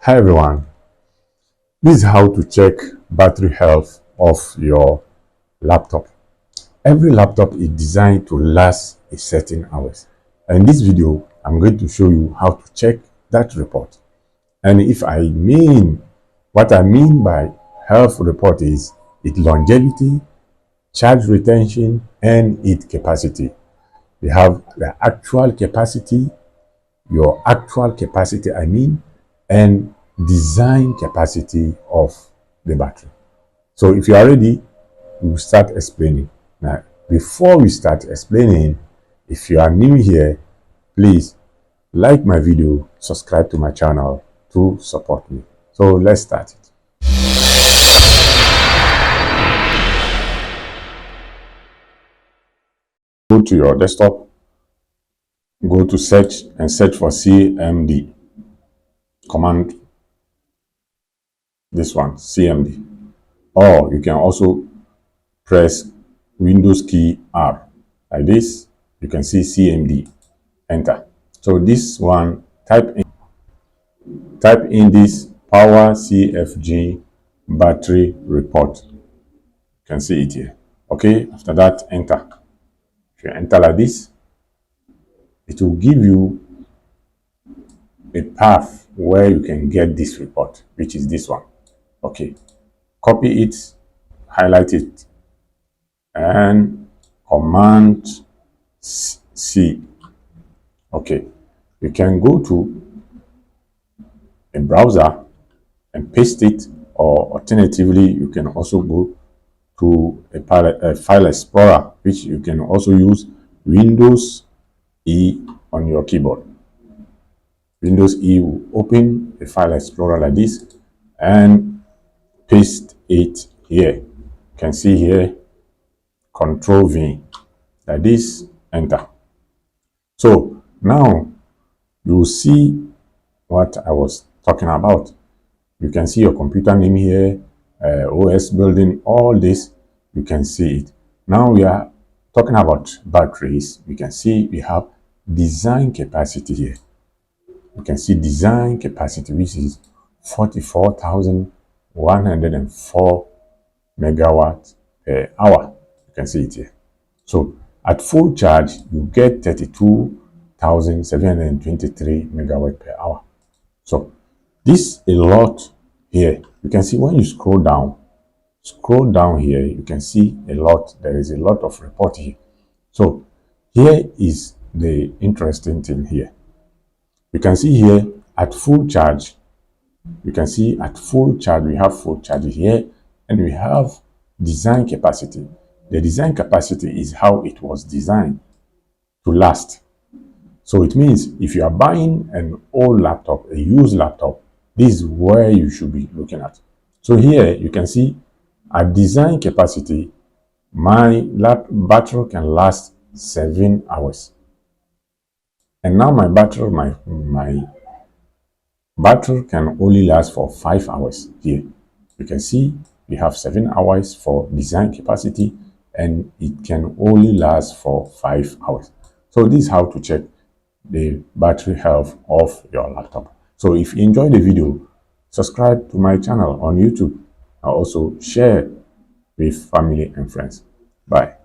Hi everyone, this is how to check battery health of your laptop. Every laptop is designed to last a certain hours. And in this video, I'm going to show you how to check that report. And what I mean by health report is its longevity, charge retention, and its capacity. We have the actual capacity, your actual capacity, and design capacity of the battery. So if you are ready, we will start explaining. Now, before we start explaining, if you are new here, please like my video, subscribe to my channel to support me. So let's start it. Go to your desktop, go to search and search for CMD. Command this one, CMD. Or you can also press Windows key R. Like this, you can see CMD. Enter. So this one, type in this power CFG battery report. You can see it here. Okay, after that, enter. If you enter like this, it will give you a path where you can get this report, which is this one. Okay, copy it, highlight it, and Command C. Okay, you can go to a browser and paste it, or alternatively you can also go to a file explorer, which you can also use Windows E on your keyboard. Windows E will open a file explorer like this and paste it here. You can see here, Control V, like this, enter. So now you will see what I was talking about. You can see your computer name here, OS building, all this, you can see it. Now we are talking about batteries. We can see we have design capacity here. You can see design capacity, which is 44,104 megawatts per hour. You can see it here. So at full charge, you get 32,723 megawatt per hour. So this a lot here. You can see when you scroll down here, you can see a lot. There is a lot of report here. So here is the interesting thing here. You can see here at full charge, you can see at full charge, we have full charge here, and we have design capacity. The design capacity is how it was designed to last. So it means if you are buying an old laptop, a used laptop, this is where you should be looking at. So here you can see at design capacity, my battery can last 7 hours. And now my battery can only last for 5 hours here. You can see we have 7 hours for design capacity and it can only last for 5 hours. So this is how to check the battery health of your laptop. So if you enjoyed the video, subscribe to my channel on YouTube and also share with family and friends. Bye.